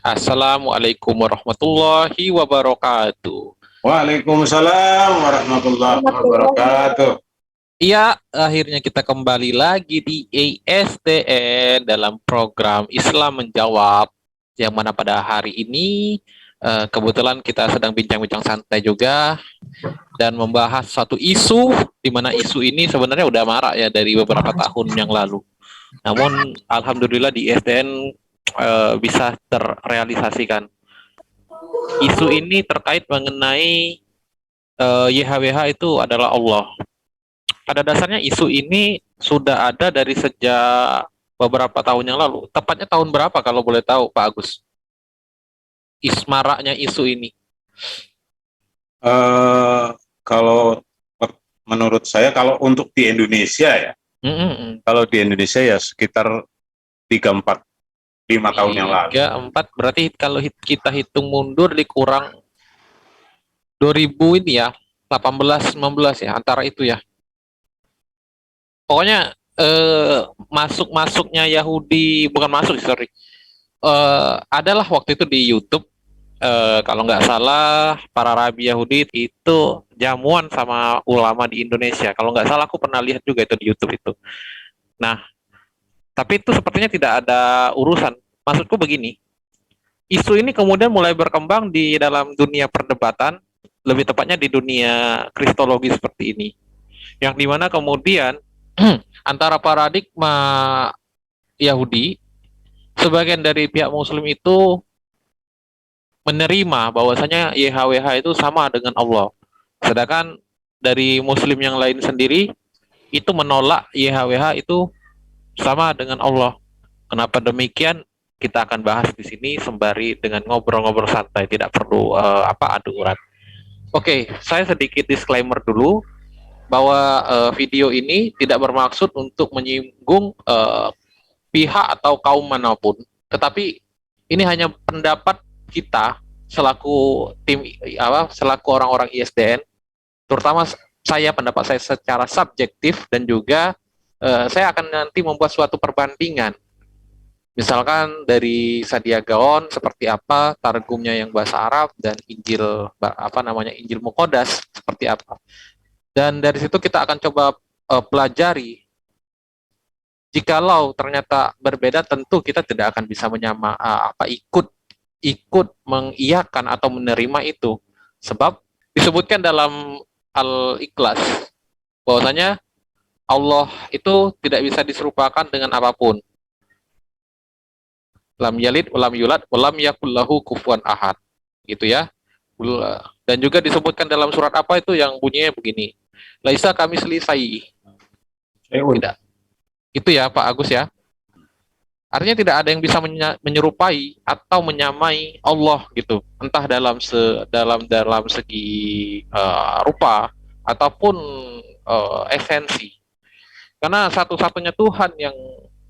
Assalamualaikum warahmatullahi wabarakatuh. Waalaikumsalam warahmatullahi wabarakatuh. Iya, akhirnya kita kembali lagi di ASDN dalam program Islam Menjawab, yang mana pada hari ini kebetulan kita sedang bincang-bincang santai juga dan membahas satu isu, di mana isu ini sebenarnya udah marak ya dari beberapa tahun yang lalu. Namun alhamdulillah di ASDN bisa terrealisasikan. Isu ini terkait mengenai YHWH itu adalah Allah. Pada dasarnya isu ini sudah ada dari sejak beberapa tahun yang lalu. Tepatnya tahun berapa kalau boleh tahu, Pak Agus? Ismaraknya isu ini. Eh, kalau menurut saya, kalau untuk di Indonesia ya, kalau di Indonesia ya sekitar 3, 4, 5 tahun yang lalu. 3, 4, berarti kalau kita hitung mundur dikurang 2000 ini ya, 18, 19 ya, antara itu ya. Pokoknya masuknya Yahudi, bukan masuk, sorry. Adalah waktu itu di YouTube, kalau nggak salah para rabi Yahudi itu jamuan sama ulama di Indonesia. Kalau nggak salah aku pernah lihat juga itu di YouTube itu. Nah, tapi itu sepertinya tidak ada urusan. Maksudku begini, isu ini kemudian mulai berkembang di dalam dunia perdebatan, lebih tepatnya di dunia kristologi seperti ini, yang dimana kemudian antara paradigma Yahudi, sebagian dari pihak Muslim itu menerima bahwasanya YHWH itu sama dengan Allah. Sedangkan dari Muslim yang lain sendiri itu menolak YHWH itu sama dengan Allah. Kenapa demikian? Kita akan bahas di sini sembari dengan ngobrol-ngobrol santai, tidak perlu adu urat. Oke, saya sedikit disclaimer dulu bahwa video ini tidak bermaksud untuk menyinggung pihak atau kaum manapun, tetapi ini hanya pendapat kita selaku selaku orang-orang ISDN, terutama pendapat saya secara subjektif, dan juga saya akan nanti membuat suatu perbandingan. Misalkan dari Sadia Gaon seperti apa targumnya yang bahasa Arab, dan Injil Muqaddas seperti apa. Dan dari situ kita akan coba pelajari. Jikalau ternyata berbeda, tentu kita tidak akan bisa ikut mengiyakan atau menerima itu. Sebab disebutkan dalam Al-Ikhlas bahwasanya Allah itu tidak bisa diserupakan dengan apapun. Lam yalid walam yulad walam yakul lahu kufuwan ahad. Gitu ya. Dan juga disebutkan dalam surat apa itu yang bunyinya begini. Laisa kami selisai. Tidak. Itu ya Pak Agus ya. Artinya tidak ada yang bisa menyerupai atau menyamai Allah gitu. Entah dalam segi rupa ataupun esensi. Karena satu-satunya Tuhan yang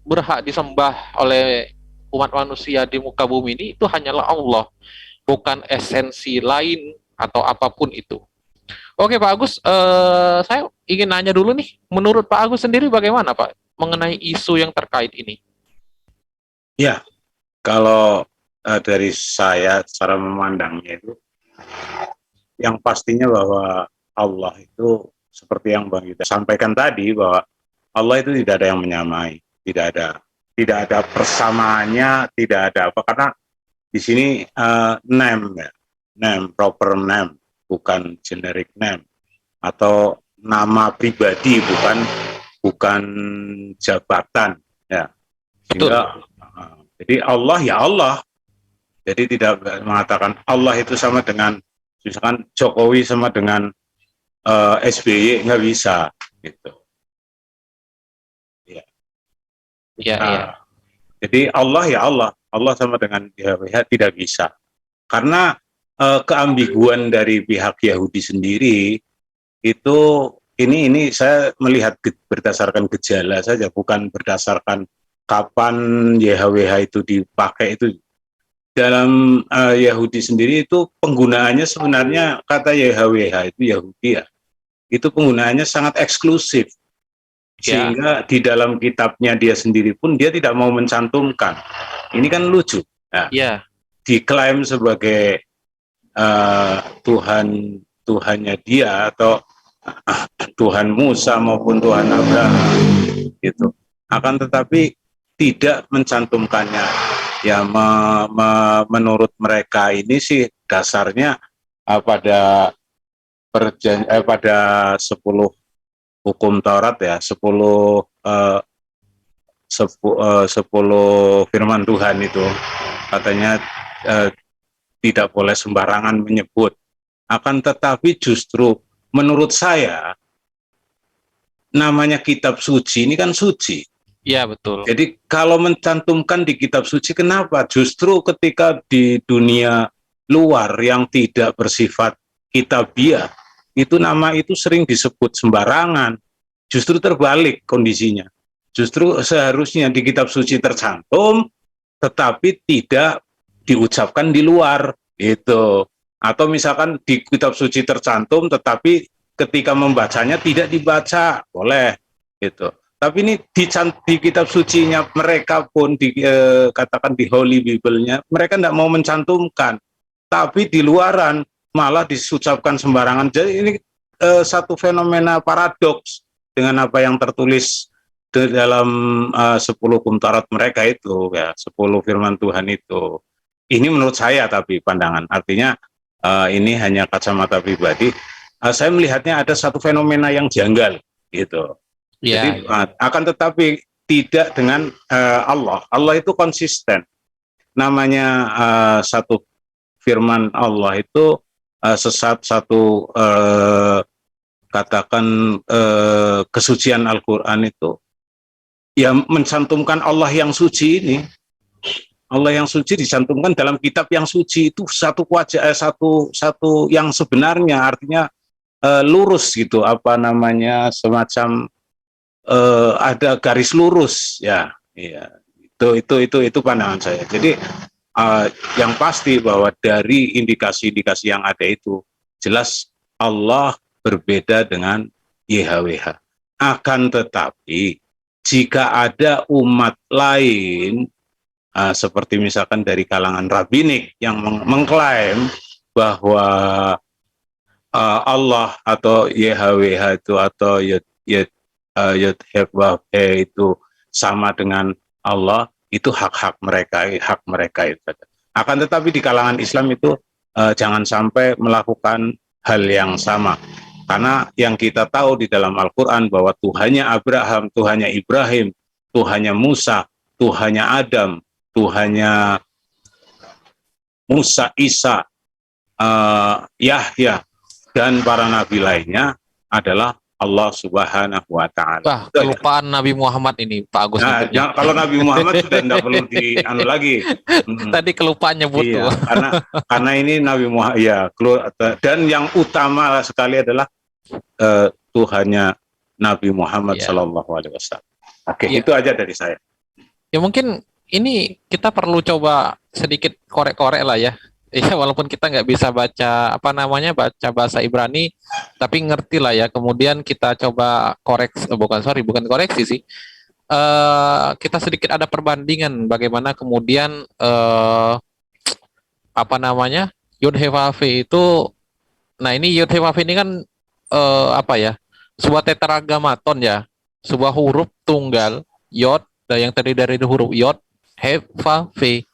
berhak disembah oleh umat manusia di muka bumi ini itu hanyalah Allah, bukan esensi lain atau apapun itu. Oke Pak Agus, saya ingin nanya dulu nih, menurut Pak Agus sendiri bagaimana Pak mengenai isu yang terkait ini? Ya, kalau dari saya cara memandangnya itu, yang pastinya bahwa Allah itu seperti yang Bang Yuda sampaikan tadi, bahwa Allah itu tidak ada yang menyamai, tidak ada persamaannya, tidak ada apa, karena di sini name, proper name, bukan generic name, atau nama pribadi, bukan jabatan, ya. Sehingga, jadi Allah ya Allah, jadi tidak mengatakan Allah itu sama dengan misalkan Jokowi sama dengan SBY, nggak bisa gitu. Ya. Jadi Allah ya Allah, Allah sama dengan YHWH tidak bisa, karena keambiguan dari pihak Yahudi sendiri itu, ini saya melihat berdasarkan gejala saja, bukan berdasarkan kapan YHWH itu dipakai. Itu dalam Yahudi sendiri itu penggunaannya sebenarnya, kata YHWH itu Yahudi ya, itu penggunaannya sangat eksklusif. Sehingga di dalam kitabnya dia sendiri pun dia tidak mau mencantumkan. Ini kan lucu. Iya. diklaim sebagai Tuhannya dia atau Tuhan Musa maupun Tuhan Abraham gitu. Akan tetapi tidak mencantumkannya. Ya menurut mereka ini sih dasarnya pada pada 10 hukum Taurat ya, 10 firman Tuhan itu katanya tidak boleh sembarangan menyebut. Akan tetapi justru menurut saya namanya kitab suci ini kan suci. Iya, betul. Jadi kalau mencantumkan di kitab suci, kenapa? Justru ketika di dunia luar yang tidak bersifat kitabiah, itu nama itu sering disebut sembarangan. Justru terbalik kondisinya. Justru seharusnya di kitab suci tercantum, tetapi tidak diucapkan di luar. Itu. Atau misalkan di kitab suci tercantum, tetapi ketika membacanya tidak dibaca, boleh. Gitu. Tapi ini di kitab sucinya mereka pun katakan di Holy Bible-nya mereka tidak mau mencantumkan, tapi di luaran malah disucapkan sembarangan. Jadi ini satu fenomena paradoks dengan apa yang tertulis di dalam 10 kumtarat mereka itu ya, 10 firman Tuhan itu. Ini menurut saya tapi pandangan, artinya ini hanya kacamata pribadi. Saya melihatnya ada satu fenomena yang janggal gitu. Ya, Jadi akan tetapi tidak dengan Allah. Allah itu konsisten. Namanya satu firman Allah itu satu katakan kesucian Al-Qur'an itu yang mencantumkan Allah yang suci ini. Allah yang suci dicantumkan dalam kitab yang suci itu satu satu yang sebenarnya artinya lurus gitu, apa namanya, semacam ada garis lurus ya, iya. Itu pandangan saya. Jadi yang pasti bahwa dari indikasi-indikasi yang ada itu jelas Allah berbeda dengan YHWH. Akan tetapi jika ada umat lain seperti misalkan dari kalangan rabbinik yang mengklaim bahwa Allah atau YHWH itu atau itu sama dengan Allah, itu hak mereka itu. Akan tetapi di kalangan Islam itu jangan sampai melakukan hal yang sama, karena yang kita tahu di dalam Al-Quran bahwa Tuhannya Abraham, Tuhannya Ibrahim, Tuhannya Musa, Tuhannya Adam, Tuhannya Musa, Isa, Yahya, dan para nabi lainnya adalah Allah Subhanahu wa Ta'ala. wah, kelupaan Nabi Muhammad ini, Pak Agus. Nah, kalau Nabi Muhammad sudah tidak perlu dianu lagi. Tadi kelupaan nyebut Iya, tuh. karena ini Nabi Muhammad ya, dan yang utama sekali adalah Tuhannya Nabi Muhammad Sallallahu Alaihi Wasallam. Oke, itu aja dari saya. Ya mungkin ini kita perlu coba sedikit korek-korek lah ya. Ya walaupun kita nggak bisa baca baca bahasa Ibrani, tapi ngerti lah ya. Kemudian kita coba bukan koreksi sih. Kita sedikit ada perbandingan bagaimana kemudian Yod He Vav He itu. Nah ini Yod He Vav He ini kan sebuah tetragamaton ya, sebuah huruf tunggal Yod yang terdiri dari huruf Yod He Vav He.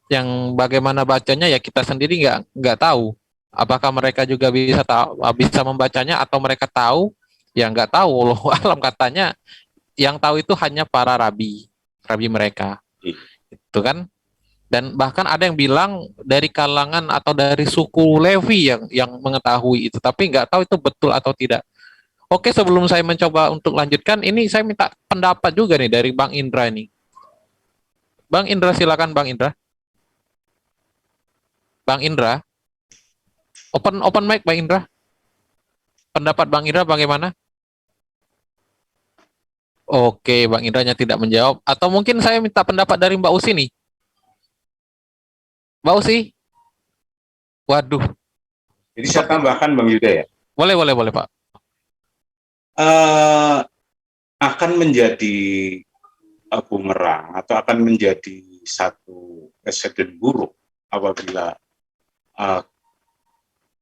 Yang bagaimana bacanya ya kita sendiri nggak tahu. Apakah mereka juga bisa membacanya atau mereka tahu? Ya nggak tahu. Loh, alam katanya yang tahu itu hanya para rabi mereka. Itu kan. Dan bahkan ada yang bilang dari kalangan atau dari suku Levi yang mengetahui itu, tapi nggak tahu itu betul atau tidak. Oke, sebelum saya mencoba untuk lanjutkan, ini saya minta pendapat juga nih dari Bang Indra ini. Bang Indra, silakan Bang Indra. Bang Indra, open mic Bang Indra. Pendapat Bang Indra bagaimana? Oke, Bang Indranya tidak menjawab. Atau mungkin saya minta pendapat dari Mbak Usi nih. Mbak Usi? Waduh. Jadi saya tambahkan Bang Yuda ya. Boleh Pak. Akan menjadi bumerang atau akan menjadi satu presiden buruk apabila uh,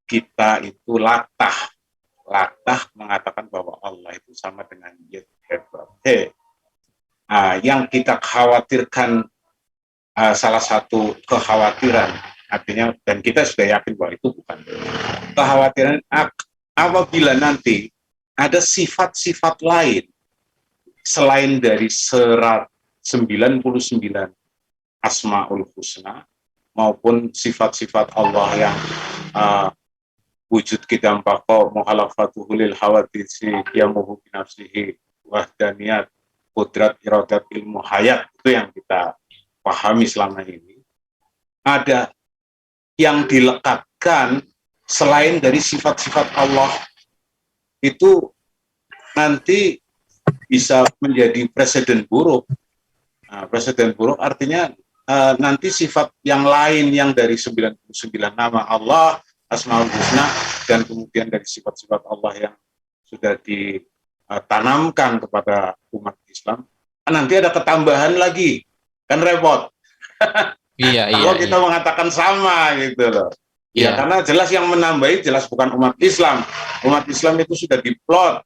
kita itu latah mengatakan bahwa Allah itu sama dengan Yud He. Yang kita khawatirkan, salah satu kekhawatiran, artinya, dan kita sudah yakin bahwa itu bukan kekhawatiran, apabila nanti ada sifat-sifat lain selain dari 99 Asmaul Husna maupun sifat-sifat Allah yang wujud kita bako muhalafatuhu lil hawaditsi yamuhu binafsihi wahdaniyat qudrat iradat ilmu hayat, itu yang kita pahami selama ini. Ada yang dilekatkan selain dari sifat-sifat Allah, itu nanti bisa menjadi presiden buruk. Presiden buruk artinya nanti sifat yang lain yang dari 99 nama Allah, Asmaul Husna, dan kemudian dari sifat-sifat Allah yang sudah ditanamkan kepada umat Islam, nanti ada ketambahan lagi, kan repot. Iya, Kalau kita mengatakan sama gitu loh. Ya, karena jelas yang menambahi jelas bukan umat Islam. Umat Islam itu sudah diplot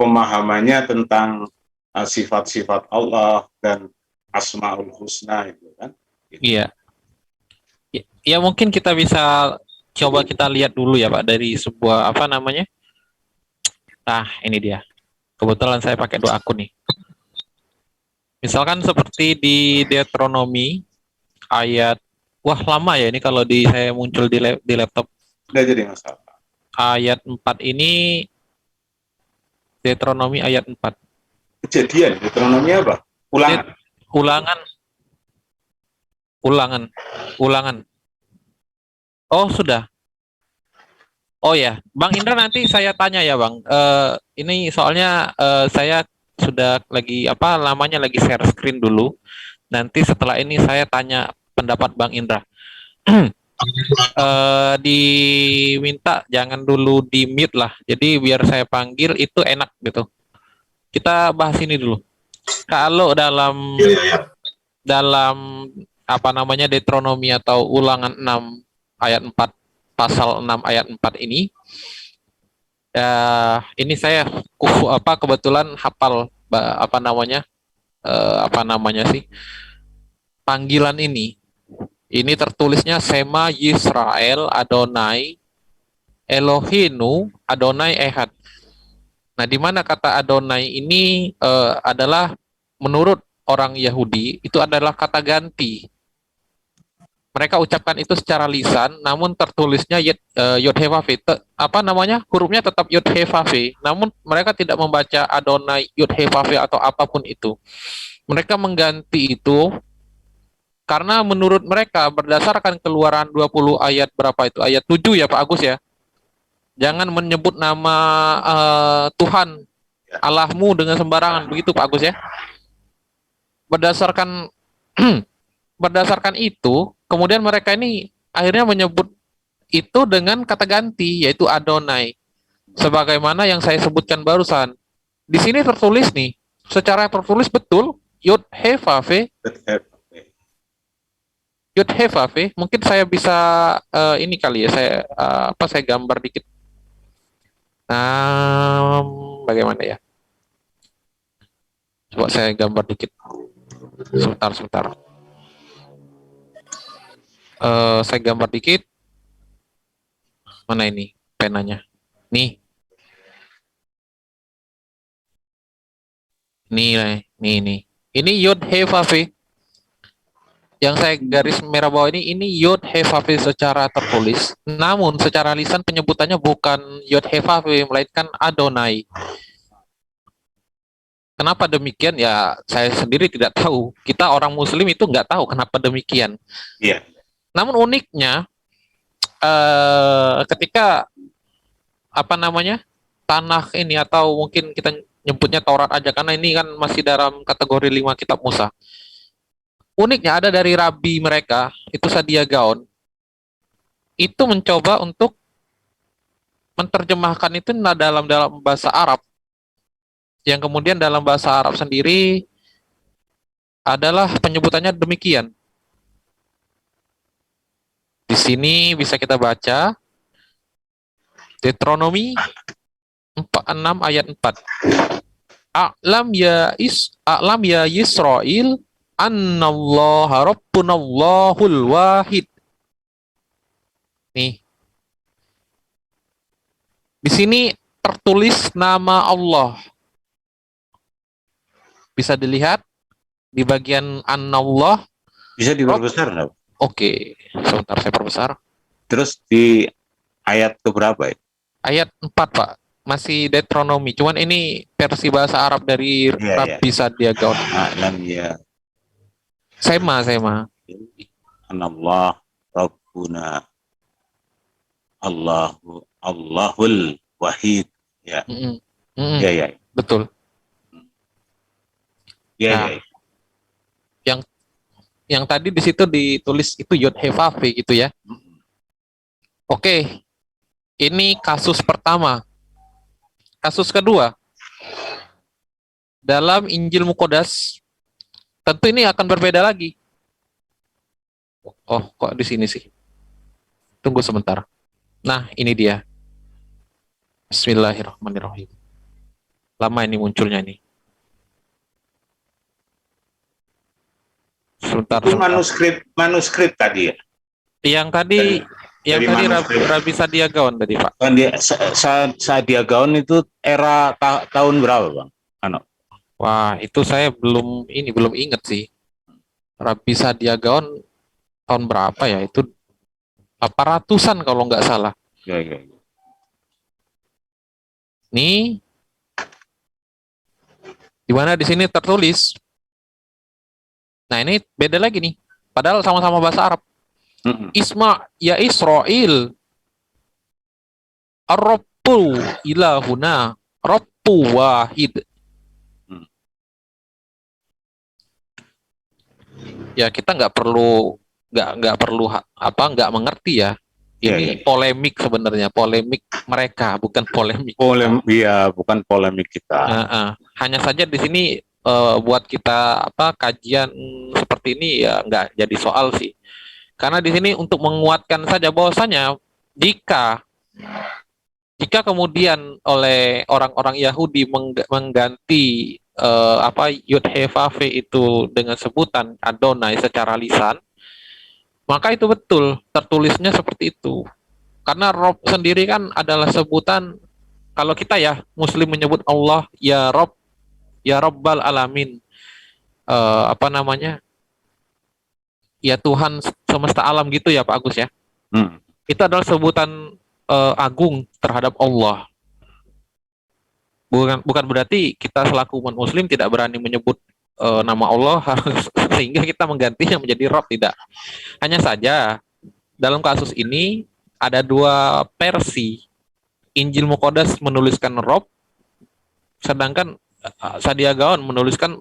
pemahamannya tentang sifat-sifat Allah dan Asmaul Husna itu kan. Gitu. Iya. Ya mungkin kita bisa coba kita lihat dulu ya Pak, dari sebuah apa namanya. Ini dia. Kebetulan saya pakai 2 akun nih. Misalkan seperti di Deuteronomi ayat, wah lama ya ini kalau saya muncul di laptop. Nggak jadi masalah. Ayat 4 ini, Deuteronomi ayat 4. Kejadian, Deuteronomi apa? Ulangan. Oh sudah. Oh ya, Bang Indra, nanti saya tanya ya Bang. Ini soalnya saya sudah lagi lagi share screen dulu. Nanti setelah ini saya tanya pendapat Bang Indra. Diminta jangan dulu di mute lah. Jadi biar saya panggil itu enak gitu. Kita bahas ini dulu. Kalau dalam Deuteronomi atau Ulangan 6 ayat 4, pasal 6 ayat 4 ini saya kebetulan hafal panggilan ini tertulisnya Sema Yisrael Adonai Elohinu Adonai Ehad. Nah, di mana kata Adonai ini adalah menurut orang Yahudi itu adalah kata ganti. Mereka ucapkan itu secara lisan, namun tertulisnya Yod He Vav He. Hurufnya tetap Yod He Vav He, namun mereka tidak membaca Adonai Yod He Vav He atau apapun itu. Mereka mengganti itu karena menurut mereka berdasarkan Keluaran 20 ayat berapa itu? Ayat 7 ya Pak Agus ya. Jangan menyebut nama Tuhan Allahmu dengan sembarangan, begitu Pak Agus ya. Berdasarkan itu, kemudian mereka ini akhirnya menyebut itu dengan kata ganti, yaitu Adonai. Sebagaimana yang saya sebutkan barusan. Di sini tertulis nih, secara tertulis betul, Yod He Vav He. Yod He Vav He. Mungkin saya bisa ini kali ya, saya gambar dikit. Bagaimana ya? Coba saya gambar dikit. Sebentar. Saya gambar dikit. Mana ini penanya? Nih. Nih. Ini Yod He Vav He. Yang saya garis merah bawah ini Yod He Vav He secara tertulis. Namun secara lisan penyebutannya bukan Yod He Vav He, melainkan Adonai. Kenapa demikian? Ya saya sendiri tidak tahu. Kita orang Muslim itu nggak tahu kenapa demikian. Iya. Namun uniknya, ketika Tanakh ini, atau mungkin kita nyebutnya Taurat aja karena ini kan masih dalam kategori 5 kitab Musa. Uniknya ada dari rabi mereka, itu Sadia Gaon, itu mencoba untuk menerjemahkan itu dalam bahasa Arab, yang kemudian dalam bahasa Arab sendiri adalah penyebutannya demikian. Di sini bisa kita baca Deuteronomi 6 ayat 4. A'lam ya Yisrael annallaha rabbunallahul wahid. Nih. Di sini tertulis nama Allah. Bisa dilihat di bagian Anallah. Bisa diperbesar nggak? Oke, sebentar saya perbesar. Terus di ayat keberapa ya? Ayat 4, Pak. Masih Deuteronomi. Cuman ini versi bahasa Arab dari Rabbi Sadia Gaon. A'lam ya. Sema. Anallah Rabbuna Allahul Wahid. Ya. Ya. Betul. Ya. Yang tadi di situ ditulis itu Yod He Vav Ve gitu ya. Oke. Ini kasus pertama. Kasus kedua. Dalam Injil Muqaddas, tentu ini akan berbeda lagi. Oh, kok di sini sih? Tunggu sebentar. Nah, ini dia. Bismillahirrahmanirrahim. Lama ini munculnya ini. Sebentar. Itu manuskrip tadi ya? Yang tadi Rabbi Sadia Gaon tadi, Pak. Sadia Gaon itu era tahun berapa, Bang? Wah, itu saya belum ingat sih. Rabbi Sadia Gaon tahun berapa ya? Itu 800-an kalau nggak salah. Ya. Nih, di mana di sini tertulis. Nah, ini beda lagi nih. Padahal sama-sama bahasa Arab. Isma ya Israel. Ar-Rabbu ilahuna. Rabbu wahid. Ya, kita nggak perlu mengerti ya. Ini polemik sebenarnya, polemik mereka, bukan polemik. Bukan polemik kita. Hanya saja di sini buat kita kajian seperti ini ya nggak jadi soal sih. Karena di sini untuk menguatkan saja bahwasanya jika kemudian oleh orang-orang Yahudi mengganti Yod He Vav Ve itu dengan sebutan Adonai secara lisan, maka itu betul tertulisnya seperti itu. Karena Rob sendiri kan adalah sebutan, kalau kita ya Muslim menyebut Allah ya Rob, ya Rabbal Alamin, ya Tuhan semesta alam gitu ya Pak Agus ya. Itu adalah sebutan agung terhadap Allah. Bukan berarti kita selaku umat Muslim tidak berani menyebut nama Allah sehingga kita menggantinya menjadi Rob, tidak. Hanya saja dalam kasus ini ada dua versi. Injil Muqaddas menuliskan Rob, sedangkan Sadia Gaon menuliskan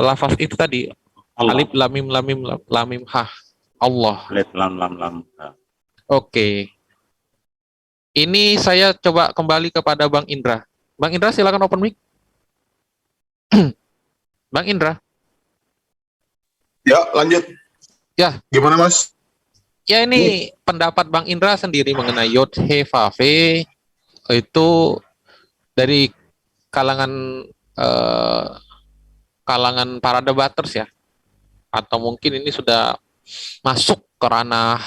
lafaz itu tadi Allah. Alif lamim ha, Allah. Alif lam. Oke. Ini saya coba kembali kepada Bang Indra. Bang Indra, silakan open mic. Bang Indra. Ya, lanjut. Ya. Gimana, Mas? Ya, ini pendapat Bang Indra sendiri mengenai Yod He Vav Ve itu dari kalangan para debaters ya. Atau mungkin ini sudah masuk ke ranah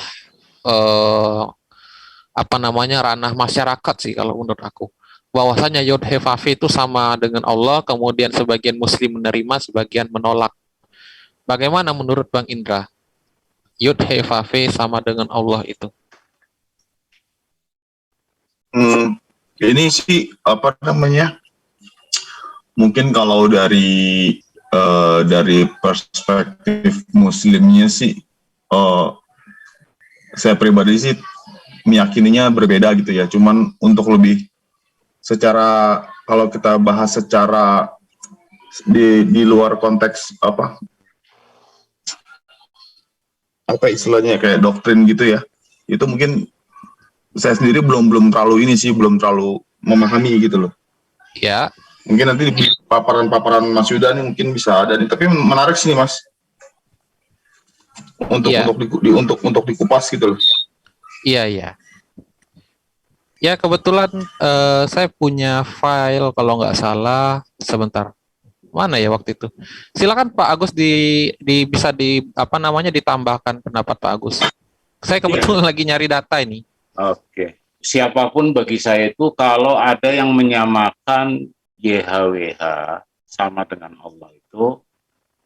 ranah masyarakat sih kalau menurut aku. Bahwasanya Yod He Vav Ve itu sama dengan Allah, kemudian sebagian Muslim menerima, sebagian menolak. Bagaimana menurut Bang Indra? Yod He Vav Ve sama dengan Allah itu? Ini sih mungkin kalau dari perspektif Muslimnya sih, saya pribadi sih meyakininya berbeda gitu ya. Cuman untuk lebih secara, kalau kita bahas secara di luar konteks apa istilahnya kayak doktrin gitu ya, itu mungkin saya sendiri belum terlalu memahami gitu loh. Ya. Mungkin nanti di paparan Mas Yuda nih mungkin bisa ada nih. Tapi menarik sih nih Mas. Iya, untuk dikupas gitu loh. iya, iya. Ya kebetulan saya punya file kalau nggak salah sebentar. Mana ya waktu itu? Silakan Pak Agus bisa di apa namanya ditambahkan pendapat Pak Agus. Saya Iya. kebetulan lagi nyari data ini. Oke. Siapapun bagi saya itu kalau ada yang menyamakan YHWH sama dengan Allah itu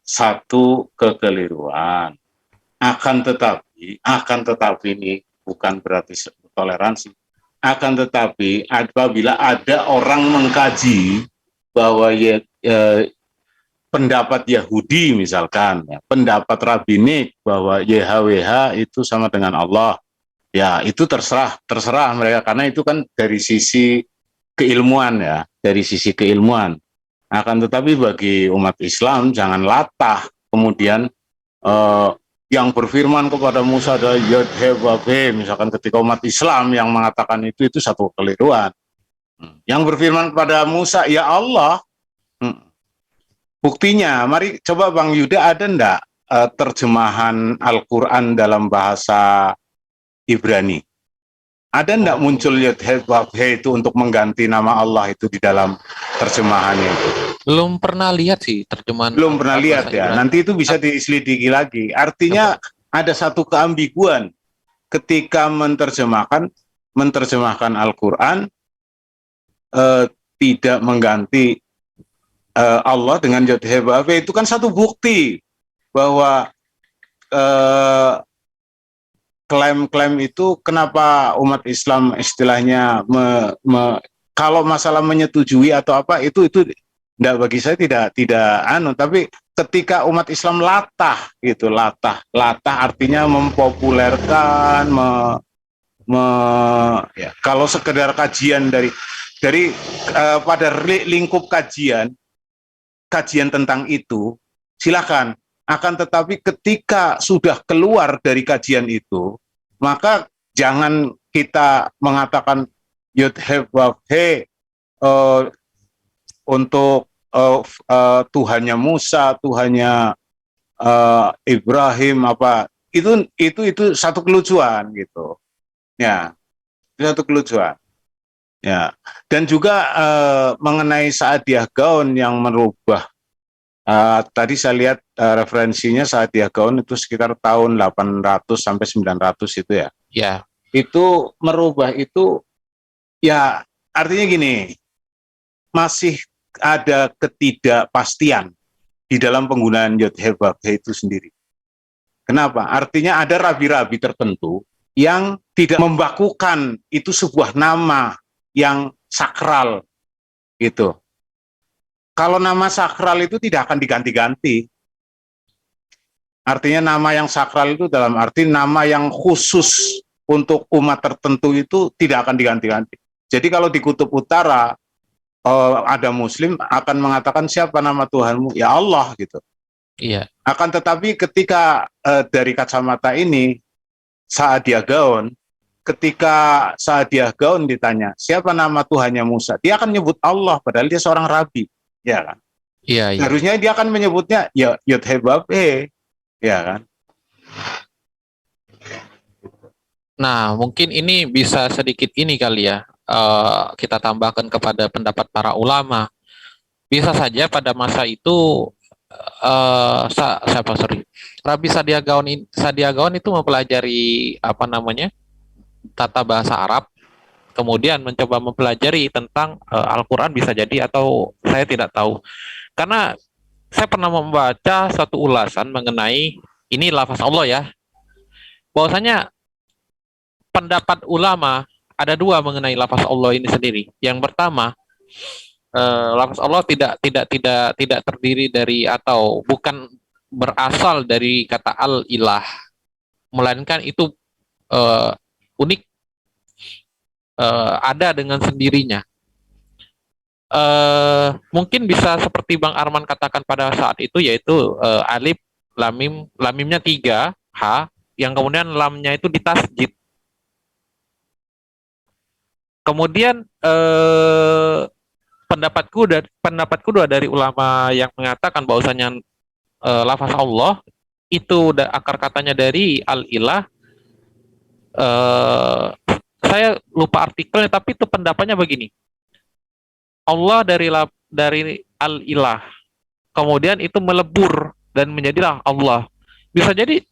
satu kekeliruan. Akan tetapi ini bukan berarti toleransi. Akan tetapi apabila ada orang mengkaji bahwa pendapat Yahudi misalkan, ya, pendapat Rabbinik bahwa YHWH itu sama dengan Allah, ya itu terserah mereka karena itu kan dari sisi keilmuan ya, dari sisi keilmuan. Akan tetapi bagi umat Islam jangan latah kemudian yang berfirman kepada Musa adalah Yod He Waf He, misalkan ketika umat Islam yang mengatakan itu satu kekeliruan. Yang berfirman kepada Musa ya Allah. Buktinya, mari coba Bang Yuda ada enggak terjemahan Al-Quran dalam bahasa Ibrani? Ada enggak muncul Yod He Waf He itu untuk mengganti nama Allah itu di dalam terjemahannya itu? Belum pernah lihat sih terjemahan. Belum pernah lihat ya. Ibrani. Nanti itu bisa diselidiki lagi. Artinya ada satu keambiguan ketika menerjemahkan Al-Quran tidak mengganti Allah dengan Yod He Waf He, itu kan satu bukti bahwa klaim-klaim itu kenapa umat Islam istilahnya kalau masalah menyetujui atau apa itu enggak, bagi saya tidak tapi ketika umat Islam latah artinya mempopulerkan ya, kalau sekedar kajian dari pada lingkup kajian tentang itu silakan. Akan tetapi ketika sudah keluar dari kajian itu, maka jangan kita mengatakan Yod He Waf He untuk Tuhannya Musa, Tuhannya Ibrahim apa itu satu kelucuan gitu. Ya, itu satu kelucuan. Ya, dan juga mengenai Saadiyah Gaon yang merubah. Tadi saya lihat referensinya Saadiyah Gaon itu sekitar tahun 800 sampai 900 itu ya. Ya. Itu merubah itu ya artinya gini, masih ada ketidakpastian di dalam penggunaan Yod He Waf He itu sendiri. Kenapa? Artinya ada rabi-rabi tertentu yang tidak membakukan itu sebuah nama yang sakral gitu. Kalau nama sakral itu tidak akan diganti-ganti. Artinya nama yang sakral itu dalam arti nama yang khusus untuk umat tertentu itu tidak akan diganti-ganti. Jadi kalau di Kutub Utara ada Muslim akan mengatakan siapa nama Tuhanmu? Ya Allah gitu. Iya. Akan tetapi ketika dari kacamata ini Saadiyah Gaon, ketika Saadiyah Gaon ditanya siapa nama Tuhannya Musa, dia akan menyebut Allah padahal dia seorang rabi, ya kan? Iya, iya. Harusnya dia akan menyebutnya ya Yod He Waf He, ya kan? Nah, mungkin ini bisa sedikit ini kali ya, kita tambahkan kepada pendapat para ulama. Bisa saja pada masa itu Rabi Sadia Gaon itu mempelajari apa namanya tata bahasa Arab, kemudian mencoba mempelajari tentang Al-Quran bisa jadi, atau saya tidak tahu. Karena saya pernah membaca satu ulasan mengenai ini lafaz Allah ya, bahwasanya pendapat ulama ada dua mengenai lafaz Allah ini sendiri. Yang pertama, lafaz Allah tidak terdiri dari atau bukan berasal dari kata al-ilah, melainkan itu unik, ada dengan sendirinya. Mungkin bisa seperti Bang Arman katakan pada saat itu, yaitu alif, lamim, lamimnya 3, H, yang kemudian lamnya itu ditasjid. Kemudian pendapatku kedua dari ulama yang mengatakan bahwasanya lafaz Allah itu akar katanya dari al-ilah, saya lupa artikelnya, tapi itu pendapatnya begini. Allah dari al-ilah, kemudian itu melebur dan menjadilah Allah. Bisa jadi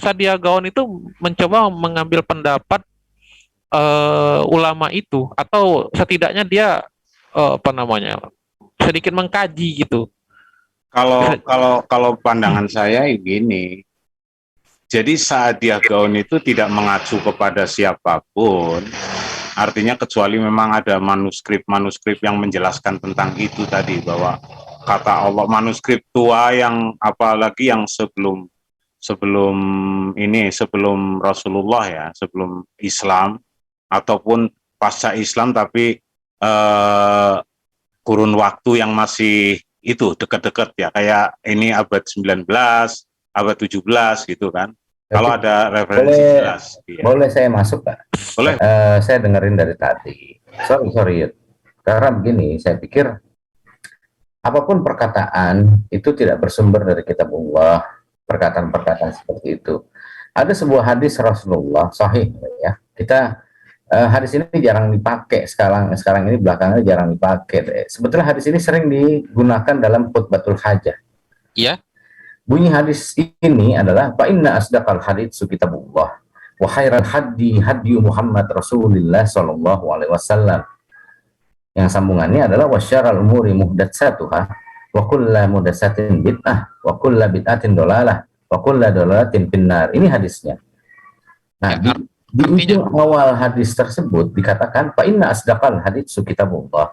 Sadia Gaon itu mencoba mengambil pendapat ulama itu, atau setidaknya dia apa namanya, sedikit mengkaji gitu. Kalau pandangan saya gini, jadi Sadia Gaon itu tidak mengacu kepada siapapun, artinya kecuali memang ada manuskrip yang menjelaskan tentang itu tadi, bahwa kata Allah, manuskrip tua yang apalagi yang sebelum Rasulullah ya, sebelum Islam ataupun pasca Islam, tapi kurun waktu yang masih itu dekat-dekat ya, kayak ini abad 19, abad 17 gitu kan. Kalau ada referensi jelas. Boleh saya masuk, Pak? Boleh. Saya dengerin dari tadi. Sorry. Karena begini, saya pikir apapun perkataan itu tidak bersumber dari kitabullah, perkataan-perkataan seperti itu. Ada sebuah hadis Rasulullah sahih ya. Kita hadis ini jarang dipakai sekarang ini, belakangan jarang dipakai. Sebetulnya hadis ini sering digunakan dalam khutbatul hajah. Iya. Bunyi hadis ini adalah fa inna asdaqal hadits kitabullah wa khairal hadi Muhammad Rasulullah sallallahu alaihi wasallam. Yang sambungannya adalah wasyarrul umuri muhdatsatuha wa kullu muhdatsatin bid'ah wa kullu bid'atin dolalah wa kullu dolalatin finnar. Ini hadisnya. Nah, di ujung awal hadis tersebut dikatakan fa inna asdaqal hadits kitabullah.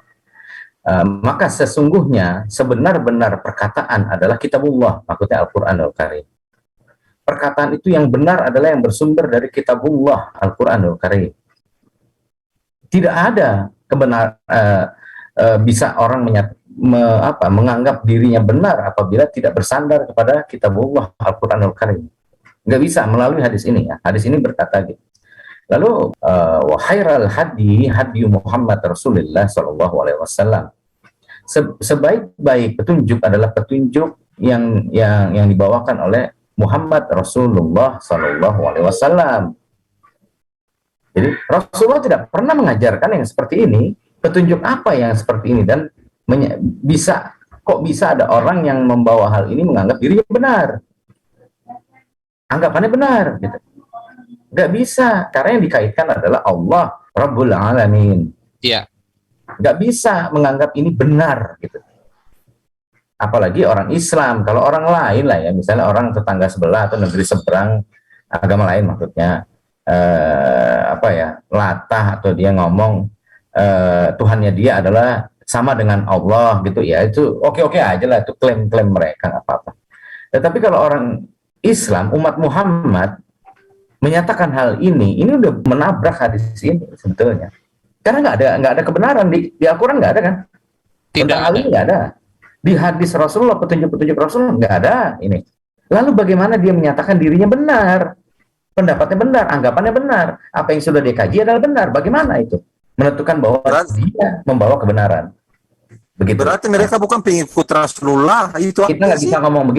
Maka sesungguhnya sebenar-benar perkataan adalah kitabullah, maksudnya Al-Quranul Karim. Perkataan itu yang benar adalah yang bersumber dari kitabullah, Al-Quranul Karim. Tidak ada bisa orang menganggap dirinya benar apabila tidak bersandar kepada kitabullah, Al-Quranul Karim. Nggak bisa melalui hadis ini ya. Hadis ini berkata gitu. Lalu wa khairal hadi Muhammad Rasulullah sallallahu alaihi wasallam. Sebaik-baik petunjuk adalah petunjuk yang dibawakan oleh Muhammad Rasulullah sallallahu alaihi wasallam. Jadi Rasulullah tidak pernah mengajarkan yang seperti ini. Petunjuk apa yang seperti ini, dan bisa ada orang yang membawa hal ini menganggap dirinya benar, anggapannya benar gitu. Nggak bisa, karena yang dikaitkan adalah Allah Rabbul Alamin. Iya. Nggak bisa menganggap ini benar gitu. Apalagi orang Islam. Kalau orang lain lah ya, misalnya orang tetangga sebelah atau negeri seberang, agama lain maksudnya, latah atau dia ngomong Tuhannya dia adalah sama dengan Allah gitu ya, itu oke aja lah, itu klaim-klaim mereka, nggak apa-apa. Tetapi kalau orang Islam, umat Muhammad menyatakan hal ini udah menabrak hadis ini sebetulnya. Karena nggak ada kebenaran di Al-Quran, nggak ada kan? Tidak hal ini nggak ada. Di hadis Rasulullah, petunjuk-petunjuk Rasulullah nggak ada ini. Lalu bagaimana dia menyatakan dirinya benar, pendapatnya benar, anggapannya benar, apa yang sudah dikaji adalah benar? Bagaimana itu menentukan bahwa dia membawa kebenaran? Begitu. Berarti mereka bukan pengikut Rasulullah. Itu kita nggak bisa ngomong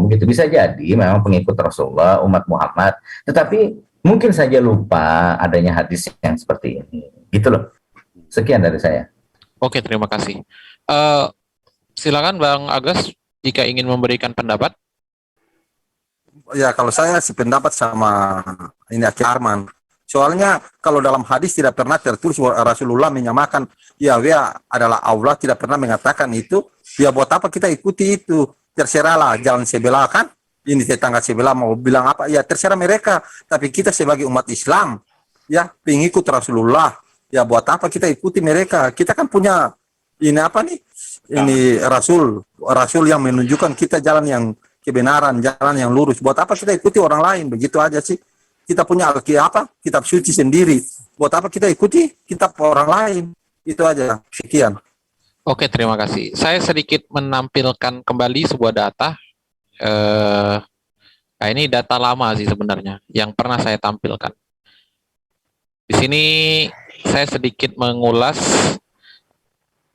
begitu. Bisa jadi memang pengikut Rasulullah, umat Muhammad, tetapi mungkin saja lupa adanya hadis yang seperti ini. Gitu loh. Sekian dari saya. Oke, terima kasih. Silakan Bang Agus jika ingin memberikan pendapat. Ya, kalau saya sependapat sama ini Aki Arman. Soalnya kalau dalam hadis tidak pernah tertulis Rasulullah menyamakan Yahweh adalah Allah, tidak pernah mengatakan itu. Ya buat apa kita ikuti itu? Terserahlah jalan sebelah kan. Ini tetangga sebelah mau bilang apa? Ya terserah mereka. Tapi kita sebagai umat Islam, ya pengikut Rasulullah. Ya buat apa kita ikuti mereka? Kita kan punya ini apa nih? Ini Rasul yang menunjukkan kita jalan yang kebenaran, jalan yang lurus. Buat apa kita ikuti orang lain? Begitu aja sih. Kita punya kitab suci sendiri. Buat apa kita ikuti kitab orang lain? Itu aja. Sekian. Oke, terima kasih. Saya sedikit menampilkan kembali sebuah data. Ini data lama sih sebenarnya yang pernah saya tampilkan. Di sini saya sedikit mengulas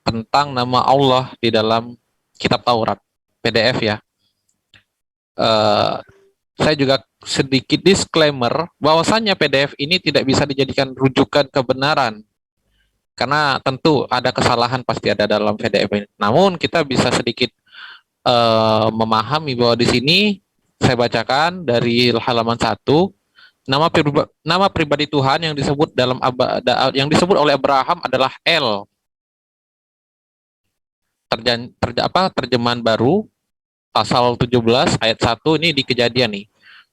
tentang nama Allah di dalam kitab Taurat, PDF ya. eh, saya juga sedikit disclaimer bahwasannya PDF ini tidak bisa dijadikan rujukan kebenaran karena tentu ada kesalahan pasti ada dalam PDF ini. Namun kita bisa sedikit memahami bahwa di sini saya bacakan dari halaman 1, nama pribadi Tuhan yang disebut yang disebut oleh Abraham adalah El. Terjemahan baru pasal 17 ayat 1 ini di Kejadian nih.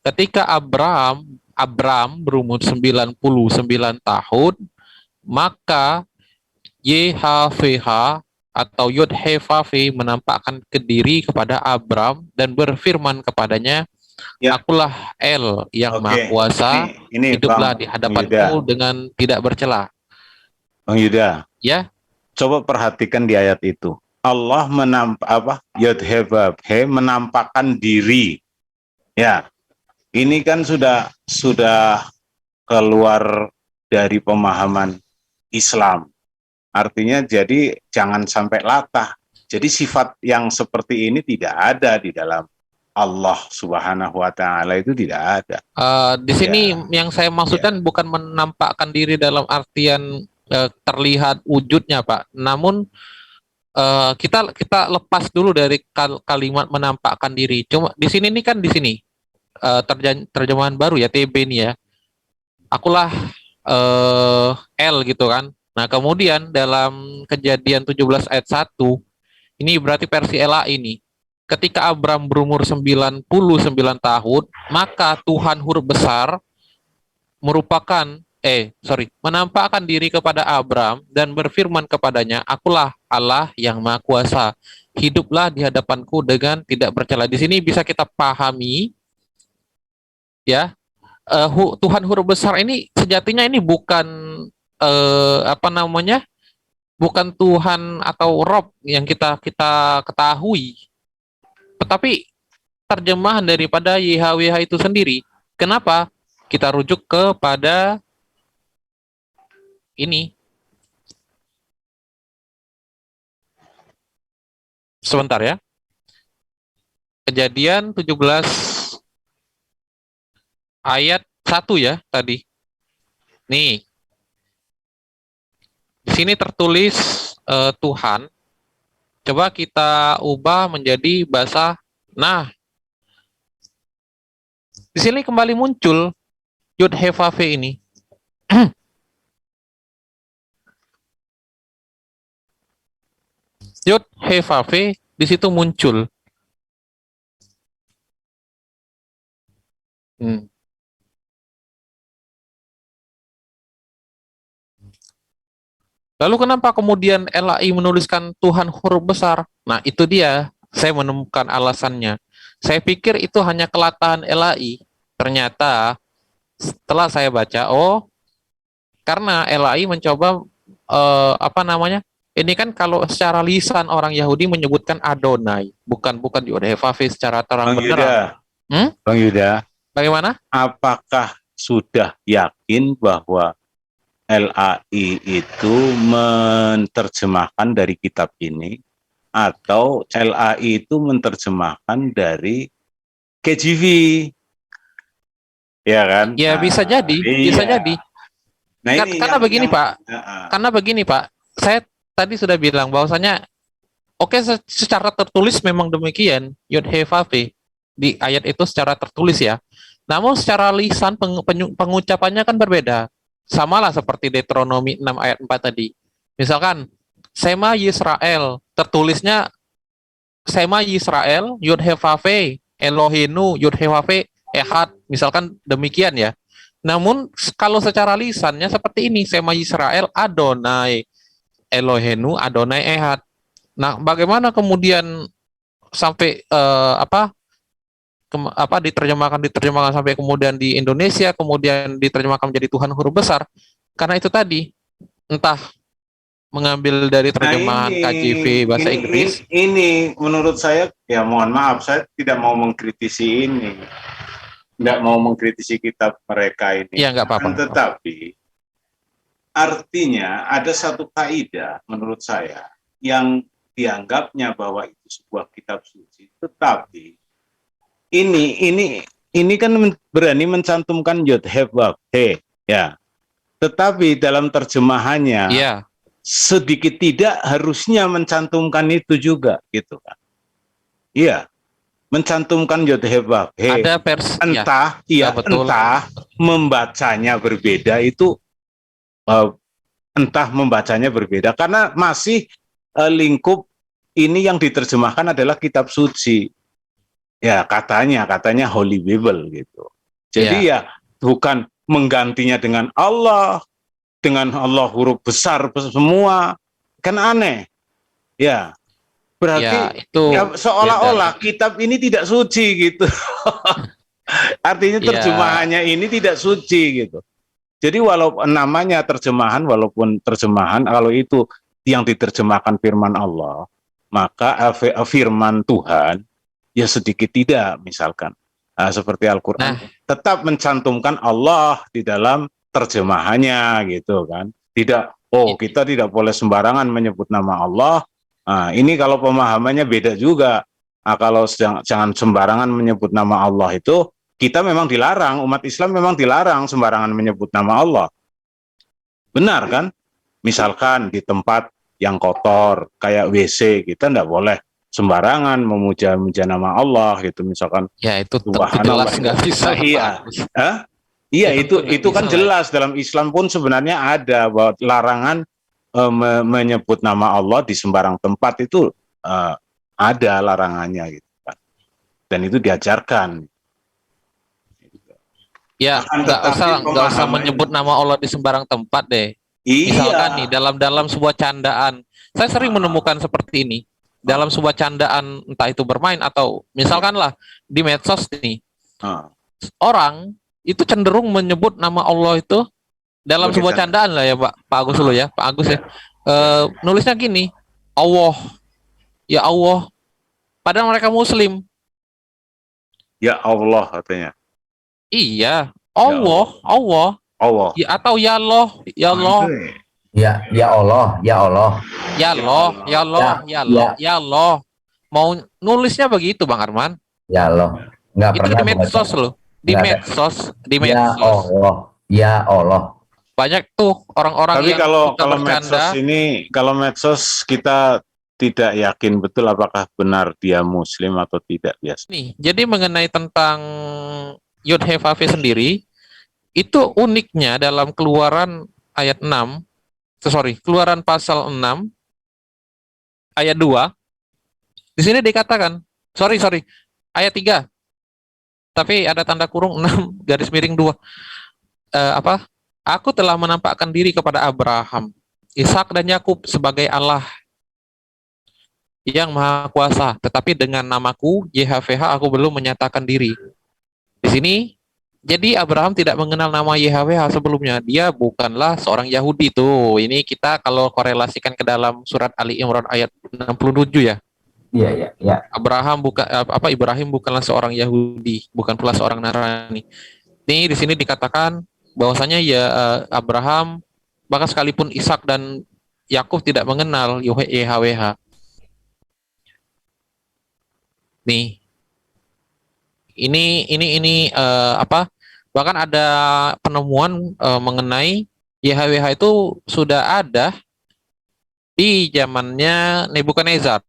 Ketika Abram berumur 99 tahun, maka YHVH atau Yod-He-Vav-He menampakkan kediri kepada Abram dan berfirman kepadanya, Ya. Akulah El yang Maha Kuasa, ini hiduplah Bang, di hadapanku dengan tidak bercela. Bang Yuda, Ya, coba perhatikan di ayat itu. Allah Yod-He-Vav-He menampakkan diri. Ya, ini kan sudah keluar dari pemahaman Islam. Artinya jadi jangan sampai latah. Jadi sifat yang seperti ini tidak ada di dalam Allah Subhanahu wa Ta'ala, itu tidak ada. di sini yang saya maksudkan bukan menampakkan diri dalam artian terlihat wujudnya, Pak. Namun kita lepas dulu dari kalimat menampakkan diri. Cuma di sini nih kan di sini terjemahan baru ya, TB nih ya. Akulah L gitu kan. Nah, kemudian dalam Kejadian 17 ayat 1, ini berarti versi LAI ini. Ketika Abram berumur 99 tahun, maka Tuhan huruf besar menampakkan diri kepada Abram dan berfirman kepadanya, Akulah Allah yang Maha Kuasa. Hiduplah di hadapanku dengan tidak bercela. Di sini bisa kita pahami ya, Tuhan huruf besar ini sejatinya ini bukan bukan Tuhan atau Rob yang kita ketahui, tetapi terjemahan daripada YHWH itu sendiri. Kenapa? Kita rujuk kepada ini. Sebentar ya. Kejadian 17 ayat 1 ya tadi. Nih. Di sini tertulis Tuhan. Coba kita ubah menjadi bahasa. Nah, di sini kembali muncul Yod-He-Vav-He ini. Yod-He-Vav-He di situ muncul. Lalu kenapa kemudian LAI menuliskan Tuhan huruf besar? Nah, itu dia. Saya menemukan alasannya. Saya pikir itu hanya kelatahan LAI. Ternyata setelah saya baca, karena LAI mencoba ini kan kalau secara lisan orang Yahudi menyebutkan Adonai, bukan Yod-He-Vav-He secara terang-benderang. Bang Yuda, Bagaimana? apakah sudah yakin bahwa LAI itu menerjemahkan dari kitab ini, atau LAI itu menerjemahkan dari KJV? Ya kan? Ya bisa jadi, bisa jadi. Nah, Karena begini Pak, saya tadi sudah bilang bahwasanya secara tertulis memang demikian, Yod-He-Vav-He di ayat itu secara tertulis ya. Namun secara lisan pengucapannya kan berbeda. Samalah seperti Deuteronomi 6 ayat 4 tadi. Misalkan Sema Yisrael, tertulisnya Sema Yisrael, Yod-He-Vav-He, Elohenu, Yod-He-Vav-He, Ehad, misalkan demikian ya. Namun kalau secara lisannya seperti ini, Sema Yisrael, Adonai, Elohenu, Adonai, Ehad. Nah, bagaimana kemudian sampai diterjemahkan sampai kemudian di Indonesia, kemudian diterjemahkan menjadi Tuhan huruf besar? Karena itu tadi, entah mengambil dari terjemahan KJV bahasa Inggris. Ini menurut saya, ya mohon maaf, saya tidak mau mengkritisi ini. Tidak mau mengkritisi kitab mereka ini. Ya, nggak apa-apa. Tetapi, artinya ada satu kaidah menurut saya yang dianggapnya bahwa itu sebuah kitab suci, tetapi ini kan berani mencantumkan yod he waf he, ya. Tetapi dalam terjemahannya Iya, sedikit tidak harusnya mencantumkan itu juga, gitu kan. Iya, mencantumkan yod he waf he. ada versi ya, Entah, ya iya, betul. entah membacanya berbeda itu, entah membacanya berbeda karena masih lingkup ini yang diterjemahkan adalah kitab suci. Ya, katanya Holy Bible gitu. Jadi ya bukan menggantinya dengan Allah huruf besar semua, kan aneh. Ya, Ya, berarti itu ya beda. seolah-olah kitab ini tidak suci gitu. Artinya Ya, terjemahannya ini tidak suci gitu. Jadi walaupun namanya terjemahan, walaupun terjemahan, kalau itu yang diterjemahkan firman Allah, maka firman Tuhan ya sedikit tidak, misalkan seperti Al-Quran nah, tetap mencantumkan Allah di dalam terjemahannya gitu kan. Tidak, i- kita tidak boleh sembarangan menyebut nama Allah. Ini kalau pemahamannya beda juga. Kalau jangan sembarangan menyebut nama Allah itu, kita memang dilarang, umat Islam memang dilarang sembarangan menyebut nama Allah. Benar kan? Misalkan di tempat yang kotor, kayak WC, kita tidak boleh sembarangan memuja-muja nama Allah gitu. Misalkan, ya itu tentu jelas subhanallah. nggak bisa Nah, lah, Pak iya. Agus. Hah? Iya, Ya tentu nggak itu bisa kan lah. jelas dalam Islam pun sebenarnya ada bahwa larangan menyebut nama Allah di sembarang tempat itu ada larangannya gitu kan. Dan itu diajarkan. Ya, Akan nggak usah tetapi nggak usah pemahamannya, menyebut nama Allah di sembarang tempat deh. Misalkan nih iya. dalam sebuah candaan, saya sering menemukan seperti ini dalam sebuah candaan, entah itu bermain atau misalkanlah di medsos nih, Ah, orang itu cenderung menyebut nama Allah itu dalam sebagai sebuah canda. candaan lah ya Pak Agus dulu ya, Pak Agus ya. Nulisnya gini, Allah, ya Allah, padahal mereka Muslim. Ya Allah katanya. Iya, Ya Allah, Allah. Allah, Allah. ya atau ya Allah, ya Nah, itu Allah. Ya Allah, ya Allah. Ya Allah, ya Allah, ya Allah, Ya, ya Allah. Mau nulisnya begitu Bang Arman. ya Allah. Nggak Itu pernah di baca. medsos loh. Di Nggak ada. medsos, di Ya medsos. Allah, ya Allah. Banyak tuh orang-orang Tapi yang kalau suka bercanda. kalau medsos kita tidak yakin betul apakah benar dia Muslim atau tidak biasa. Nih, jadi mengenai tentang Yud He Vav He sendiri, itu uniknya dalam Keluaran ayat 6, Keluaran pasal 6 ayat 2. Di sini dikatakan, ayat 3. Tapi ada tanda kurung 6 garis miring 2. Apa? Aku telah menampakkan diri kepada Abraham, Ishak dan Yakub sebagai Allah yang Maha Kuasa, tetapi dengan namaku YHWH aku belum menyatakan diri. Di sini jadi Abraham tidak mengenal nama YHWH sebelumnya. Dia bukanlah seorang Yahudi tuh. Ini kita kalau korelasikan ke dalam surat Ali Imran ayat 67 ya. Iya. Ibrahim bukanlah seorang Yahudi, bukan pula seorang Nasrani. Ini di sini dikatakan bahwasanya Abraham, bahkan sekalipun Ishak dan Yakub tidak mengenal YHWH. Nih, ini bahkan ada penemuan mengenai YHWH itu sudah ada di zamannya Nebukadnezar.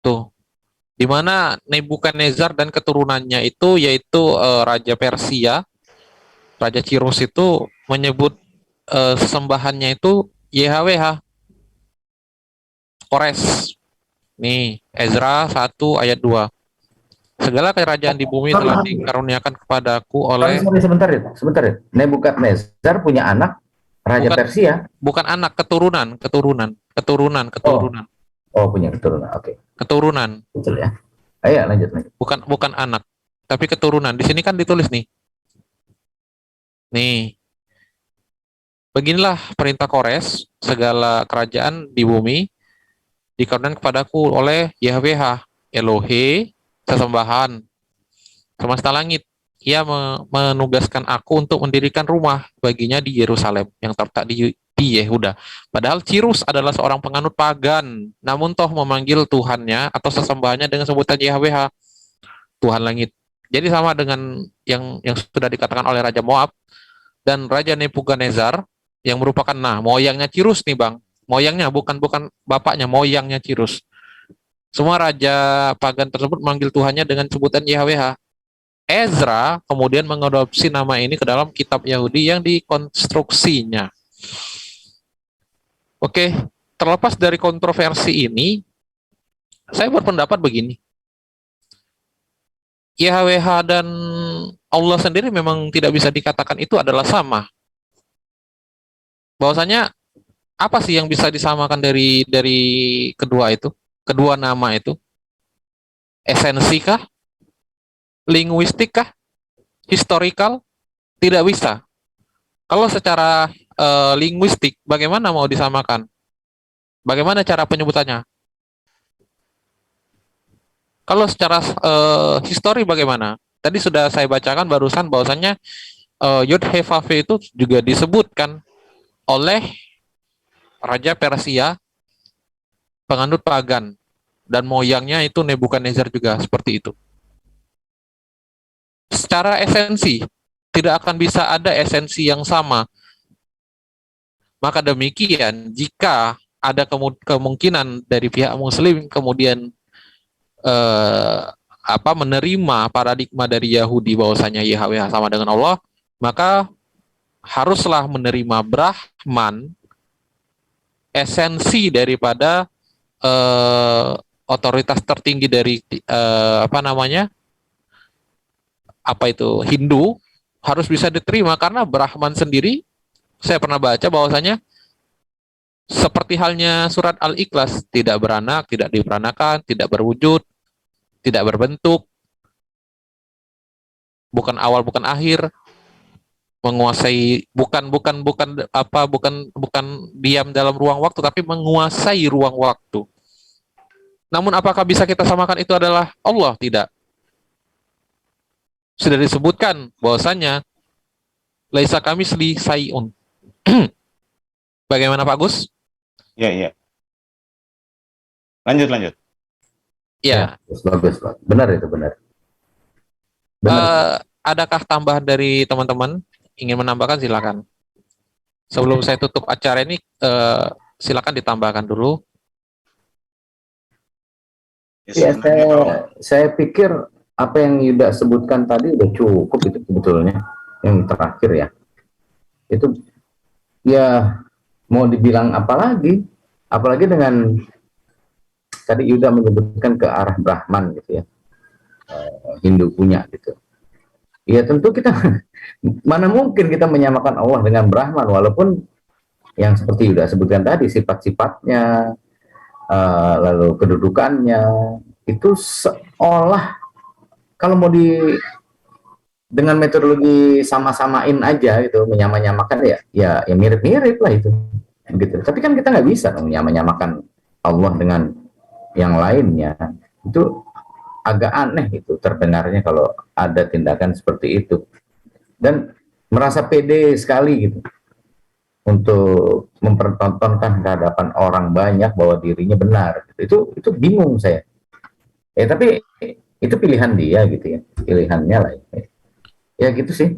Tuh, di mana Nebukadnezar dan keturunannya itu yaitu Raja Persia, Raja Cyrus itu menyebut sesembahannya itu YHWH. Kores. Nih, Ezra 1 ayat 2. Segala kerajaan di bumi telah dikaruniakan kepadaku oleh Sebentar. Nebukadnezar punya anak Raja Persia. Bukan anak, keturunan. Oh, punya keturunan. Oke. Keturunan. Betul ya. Ayo lanjut. Bukan anak, tapi keturunan. Di sini kan ditulis nih. Nih. Beginilah perintah Kores, segala kerajaan di bumi dikaruniakan kepadaku oleh YHWH, Elohe, sesembahan semesta langit ia menugaskan aku untuk mendirikan rumah baginya di Yerusalem yang terletak di Yehuda. Padahal Cyrus adalah seorang penganut pagan, namun toh memanggil Tuhannya atau sesembahannya dengan sebutan YHWH, Tuhan langit. Jadi sama dengan yang sudah dikatakan oleh Raja Moab dan Raja Nebukadnezar yang merupakan moyangnya Cyrus nih Bang. Moyangnya bukan bukan bapaknya, moyangnya Cyrus. Semua raja pagan tersebut memanggil Tuhannya dengan sebutan YHWH. Ezra kemudian mengadopsi nama ini ke dalam kitab Yahudi yang dikonstruksinya. Oke, terlepas dari kontroversi ini, saya berpendapat begini. YHWH dan Allah sendiri memang tidak bisa dikatakan itu adalah sama. Bahwasanya apa sih yang bisa disamakan dari kedua itu? Kedua nama itu? Esensi kah? Linguistik kah? Historical? Tidak bisa. Kalau secara linguistik, bagaimana mau disamakan? Bagaimana cara penyebutannya? Kalau secara histori bagaimana? Tadi sudah saya bacakan barusan bahwasannya Yod He Vav He itu juga disebutkan oleh Raja Persia penganut pagan dan moyangnya itu Nebukadnezar juga seperti itu. Secara esensi tidak akan bisa ada esensi yang sama. Maka demikian jika ada kemungkinan dari pihak Muslim kemudian menerima paradigma dari Yahudi bahwasanya YHWH sama dengan Allah, maka haruslah menerima Brahman esensi daripada otoritas tertinggi dari Hindu harus bisa diterima karena Brahman sendiri saya pernah baca bahwasanya seperti halnya surat Al-Ikhlas, tidak beranak, tidak diperanakan, tidak berwujud, tidak berbentuk, bukan awal bukan akhir, menguasai bukan diam dalam ruang waktu tapi menguasai ruang waktu. Namun apakah bisa kita samakan itu adalah Allah? Tidak. Sudah disebutkan bahwasanya laisa kamitsli syai'un. Bagaimana Pak Gus? Ya. Lanjut. Ya. Bagus. Benar itu, benar. Adakah tambahan dari teman-teman? Ingin menambahkan silakan. Sebelum saya tutup acara ini, silakan ditambahkan dulu. Ya, saya pikir apa yang Yuda sebutkan tadi udah cukup itu sebetulnya. Yang terakhir ya. Itu ya mau dibilang apa lagi? Apalagi dengan tadi Yuda menyebutkan ke arah Brahman gitu ya. Hindu punya gitu. Ya tentu kita mana mungkin kita menyamakan Allah dengan Brahman walaupun yang seperti Yuda sebutkan tadi sifat-sifatnya lalu kedudukannya itu seolah kalau mau dengan metodologi sama-samain aja gitu menyamakan ya mirip-mirip lah itu gitu. Tapi kan kita nggak bisa dong menyamakan Allah dengan yang lainnya. Itu agak aneh itu terdengarnya kalau ada tindakan seperti itu dan merasa pede sekali gitu untuk mempertontonkan ke hadapan orang banyak bahwa dirinya benar. Itu bingung saya. Tapi itu pilihan dia gitu ya, pilihannya lah. Ya gitu sih.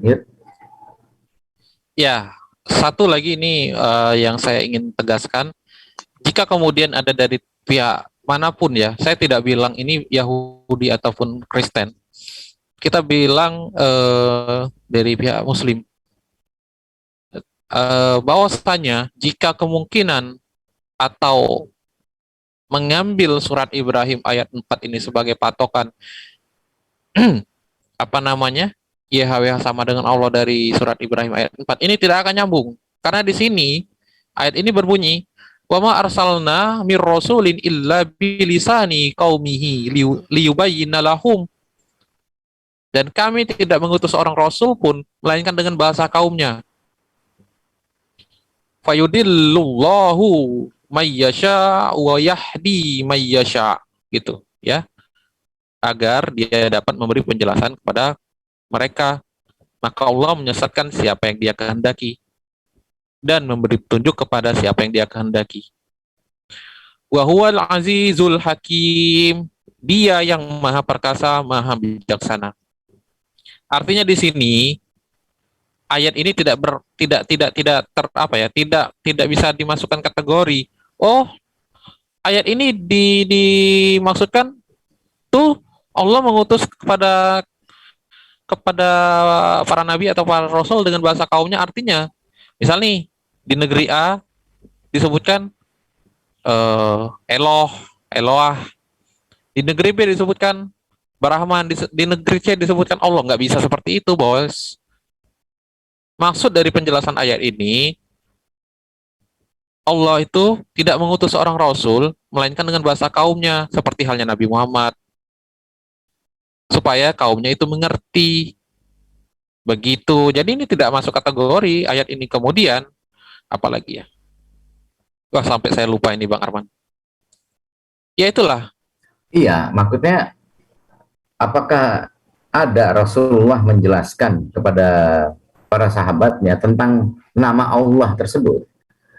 Ya, satu lagi ini yang saya ingin tegaskan, jika kemudian ada dari pihak manapun ya, saya tidak bilang ini Yahudi ataupun Kristen, kita bilang dari pihak Muslim, bahwasanya jika kemungkinan atau mengambil surat Ibrahim ayat 4 ini sebagai patokan YHWH sama dengan Allah dari surat Ibrahim ayat 4 ini tidak akan nyambung karena di sini ayat ini berbunyi wa ma arsalna mir rasulin illa bilisani qaumihi liyubayyina lahum, dan kami tidak mengutus seorang rasul pun melainkan dengan bahasa kaumnya. Fayudillullahu mayyasha wa yahdi mayyasha gitu ya, agar dia dapat memberi penjelasan kepada mereka, maka Allah menyesatkan siapa yang Dia kehendaki dan memberi petunjuk kepada siapa yang Dia kehendaki. Wa huwal azizul hakim. Dia yang maha perkasa, maha bijaksana. Artinya di sini ayat ini tidak bisa dimasukkan kategori. Oh, ayat ini dimaksudkan tuh Allah mengutus kepada para nabi atau para rasul dengan bahasa kaumnya, artinya misal nih di negeri A disebutkan Eloh, Eloah, di negeri B disebutkan Brahman, di negeri C disebutkan Allah. Nggak bisa seperti itu, bos. Maksud dari penjelasan ayat ini, Allah itu tidak mengutus seorang rasul melainkan dengan bahasa kaumnya, seperti halnya Nabi Muhammad, supaya kaumnya itu mengerti. Begitu. Jadi ini tidak masuk kategori ayat ini. Kemudian apalagi ya? Wah, sampai saya lupa ini Bang Arman. Ya itulah. Iya, maksudnya apakah ada Rasulullah menjelaskan kepada para sahabatnya tentang nama Allah tersebut?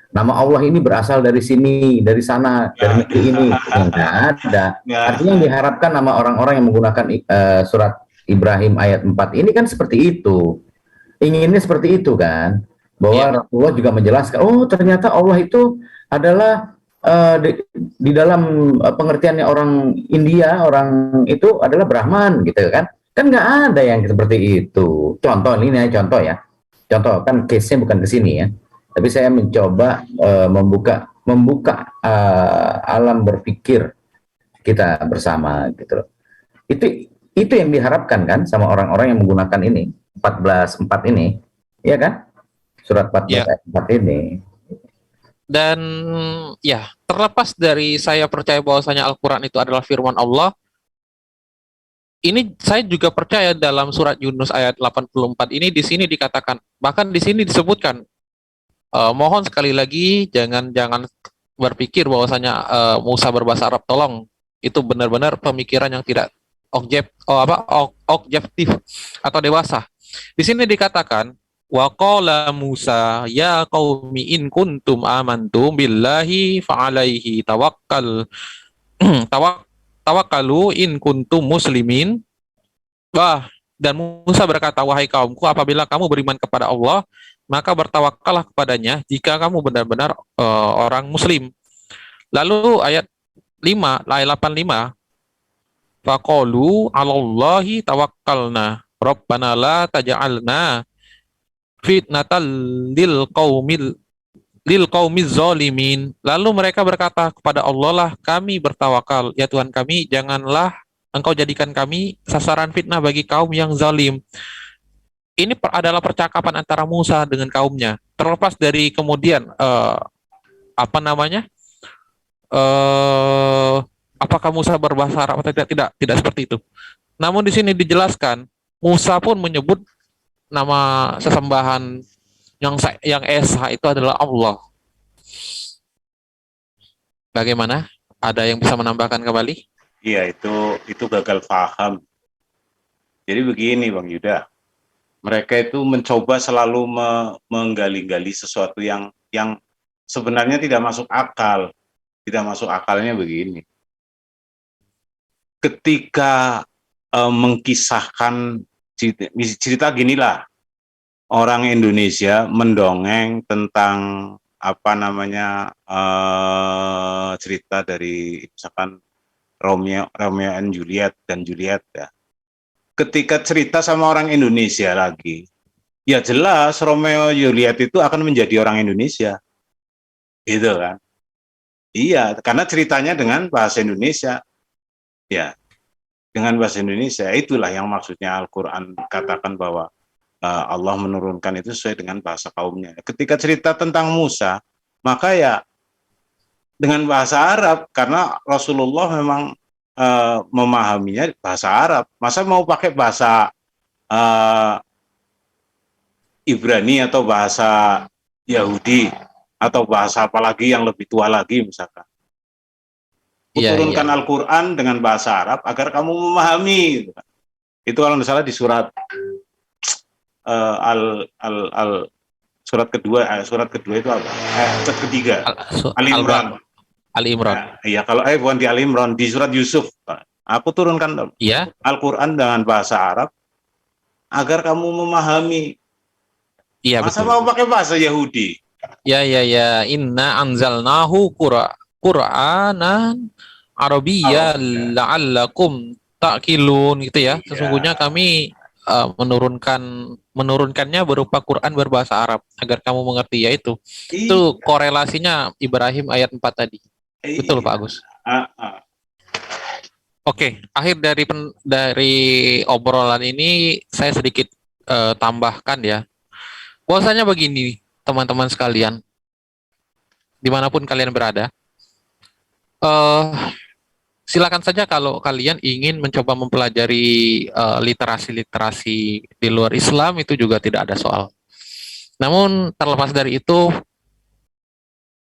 Nama Allah ini berasal dari sini, dari sana, dari negeri ini. Enggak ada. Artinya yang diharapkan nama orang-orang yang menggunakan surat Ibrahim ayat 4 ini kan seperti itu. Inginnya seperti itu kan. Bahwa Rasulullah juga menjelaskan, oh ternyata Allah itu adalah di dalam pengertiannya orang India, orang itu adalah Brahman gitu kan. Kan nggak ada yang seperti itu. Contoh ini contoh ya. Contoh kan case-nya bukan ke sini ya. Tapi saya mencoba membuka alam berpikir kita bersama gitu loh. Itu yang diharapkan kan sama orang-orang yang menggunakan ini 14:4 ini, ya kan? Surat 14 ayat 4 ini. Dan ya, terlepas dari saya percaya bahwasanya Al-Quran itu adalah firman Allah, ini saya juga percaya dalam surat Yunus ayat 84 ini di sini dikatakan, bahkan di sini disebutkan, mohon sekali lagi jangan berpikir bahwasanya Musa berbahasa Arab, tolong. Itu benar-benar pemikiran yang tidak objektif atau dewasa. Di sini dikatakan, wa qala Musa ya qaumi in kuntum amantum billahi fa alaihi tawakkalu in kuntum muslimin. Dan Musa berkata, wahai kaumku, apabila kamu beriman kepada Allah, maka bertawakallah kepadanya jika kamu benar-benar orang muslim. Lalu ayat 85, faqalu 'alallahi tawakkalna rabbana la taj'alna fitnatal lil qaumiz zalimin. Lalu mereka berkata kepada Allah lah, kami bertawakal, ya Tuhan kami, janganlah Engkau jadikan kami sasaran fitnah bagi kaum yang zalim. Ini adalah percakapan antara Musa dengan kaumnya. Terlepas dari kemudian apakah Musa berbahasa Arab atau tidak seperti itu. Namun di sini dijelaskan, Musa pun menyebut nama sesembahan yang esa itu adalah Allah. Bagaimana? Ada yang bisa menambahkan kembali? Iya, itu gagal paham. Jadi begini Bang Yuda, mereka itu mencoba selalu menggali-gali sesuatu yang sebenarnya tidak masuk akal. Tidak masuk akalnya begini. Ketika mengkisahkan cerita ginilah, orang Indonesia mendongeng tentang cerita dari misalkan Romeo and Juliet ya. Ketika cerita sama orang Indonesia lagi, ya jelas Romeo Juliet itu akan menjadi orang Indonesia, gitu kan? Iya, karena ceritanya dengan bahasa Indonesia, ya, dengan bahasa Indonesia. Itulah yang maksudnya Al-Quran katakan bahwa Allah menurunkan itu sesuai dengan bahasa kaumnya. Ketika cerita tentang Musa, maka ya dengan bahasa Arab, karena Rasulullah memang memahaminya bahasa Arab. Masa mau pakai bahasa Ibrani atau bahasa Yahudi atau bahasa apalagi yang lebih tua lagi misalkan. Turunkan Al-Quran dengan bahasa Arab agar kamu memahami. Itu kalau tidak salah di surat al al al surat kedua itu apa? Surat ketiga Ali Imran. Ali Imran. Nah, iya, kalau bukan di Ali Imran, di surat Yusuf, Pak. Aku turunkan Iya. Al-Quran dengan bahasa Arab agar kamu memahami. Iya, Masa betul. mau pakai bahasa Yahudi? Ya, inna anzalnahu Qur'anan Arabiyya la'allakum ta'qilun gitu ya. Sesungguhnya kami menurunkannya berupa Quran berbahasa Arab agar kamu mengerti, yaitu itu korelasinya Ibrahim ayat 4 tadi. Betul, Pak Agus. Oke, akhir dari obrolan ini saya sedikit tambahkan ya. Bahwasanya begini, teman-teman sekalian, dimanapun kalian berada, silakan saja kalau kalian ingin mencoba mempelajari literasi-literasi di luar Islam, itu juga tidak ada soal. Namun terlepas dari itu,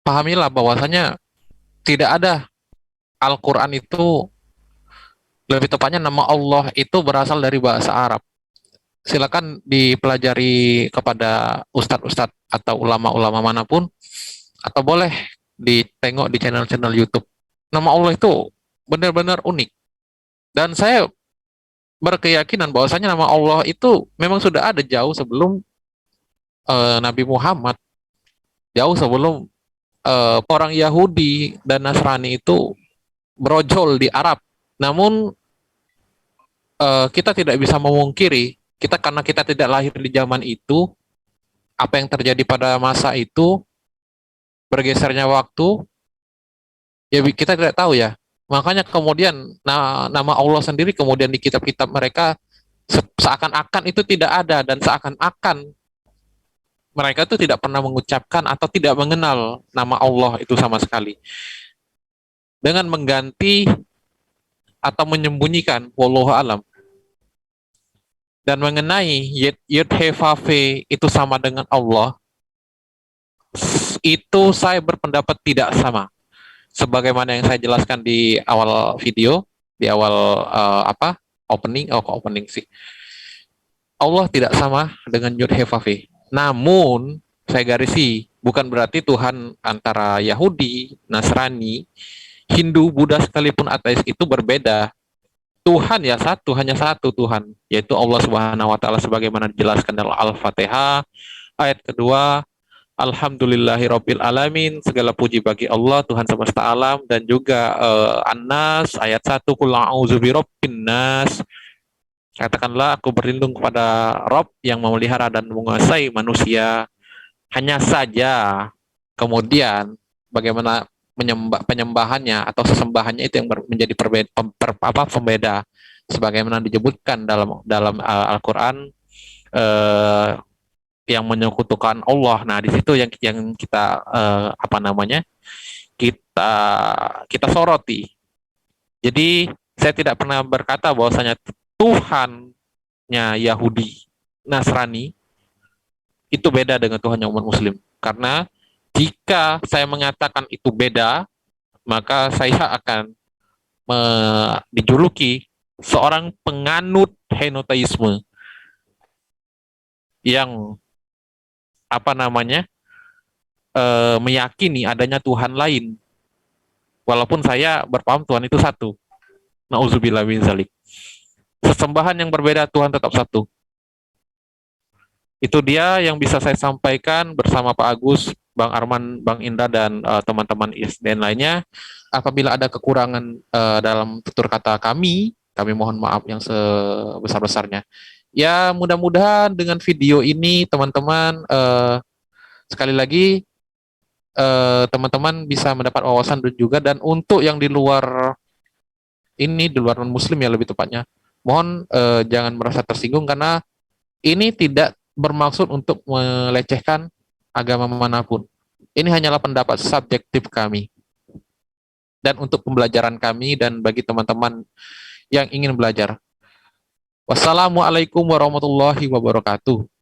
pahamilah bahwasanya tidak ada Al-Quran itu, lebih tepatnya nama Allah itu berasal dari bahasa Arab. Silakan dipelajari kepada ustadz-ustadz atau ulama-ulama manapun, atau boleh ditengok di channel-channel YouTube. Nama Allah itu benar-benar unik. Dan saya berkeyakinan bahwasanya nama Allah itu memang sudah ada jauh sebelum Nabi Muhammad, jauh sebelum orang Yahudi dan Nasrani itu berojol di Arab. Namun kita tidak bisa memungkiri, karena kita tidak lahir di zaman itu, apa yang terjadi pada masa itu, bergesernya waktu, ya kita tidak tahu ya. Makanya kemudian nama Allah sendiri kemudian di kitab-kitab mereka seakan-akan itu tidak ada, dan seakan-akan mereka itu tidak pernah mengucapkan atau tidak mengenal nama Allah itu sama sekali. Dengan mengganti atau menyembunyikan wallahu alam. Dan mengenai Yud He Fa Fe itu sama dengan Allah, itu saya berpendapat tidak sama. Sebagaimana yang saya jelaskan di awal video, di awal opening sih. Allah tidak sama dengan Yud He Fa Fe. Namun saya garisi, bukan berarti Tuhan antara Yahudi, Nasrani, Hindu, Buddha sekalipun ateis itu berbeda. Tuhan ya satu, hanya satu Tuhan, yaitu Allah Subhanahu wa taala sebagaimana dijelaskan dalam Al-Fatihah ayat kedua, Alhamdulillahirabbil alamin, segala puji bagi Allah Tuhan semesta alam, dan juga An-Nas ayat 1, Qul a'udzu birabbin nas, katakanlah aku berlindung kepada Rabb yang memelihara dan menguasai manusia. Hanya saja kemudian bagaimana penyembahannya atau sesembahannya itu yang menjadi pembeda, sebagaimana disebutkan dalam Al-Qur'an yang menyekutukan Allah. Nah, di situ yang kita kita soroti. Jadi saya tidak pernah berkata bahwasanya Tuhannya Yahudi, Nasrani itu beda dengan Tuhannya umat Muslim. Karena jika saya mengatakan itu beda, maka saya akan dijuluki seorang penganut henoteisme yang meyakini adanya Tuhan lain, walaupun saya berpaham Tuhan itu satu. Nauzubillah min zalik. Sesembahan yang berbeda, Tuhan tetap satu. Itu dia yang bisa saya sampaikan bersama Pak Agus, Bang Arman, Bang Indra, dan teman-teman ISDN lainnya. Apabila ada kekurangan dalam tutur kata kami mohon maaf yang sebesar-besarnya. Ya, mudah-mudahan dengan video ini teman-teman sekali lagi teman-teman bisa mendapat wawasan juga. Dan untuk yang di luar ini, di luar non-muslim ya lebih tepatnya, mohon jangan merasa tersinggung, karena ini tidak bermaksud untuk melecehkan agama manapun. Ini hanyalah pendapat subjektif kami. Dan untuk pembelajaran kami dan bagi teman-teman yang ingin belajar. Wassalamualaikum warahmatullahi wabarakatuh.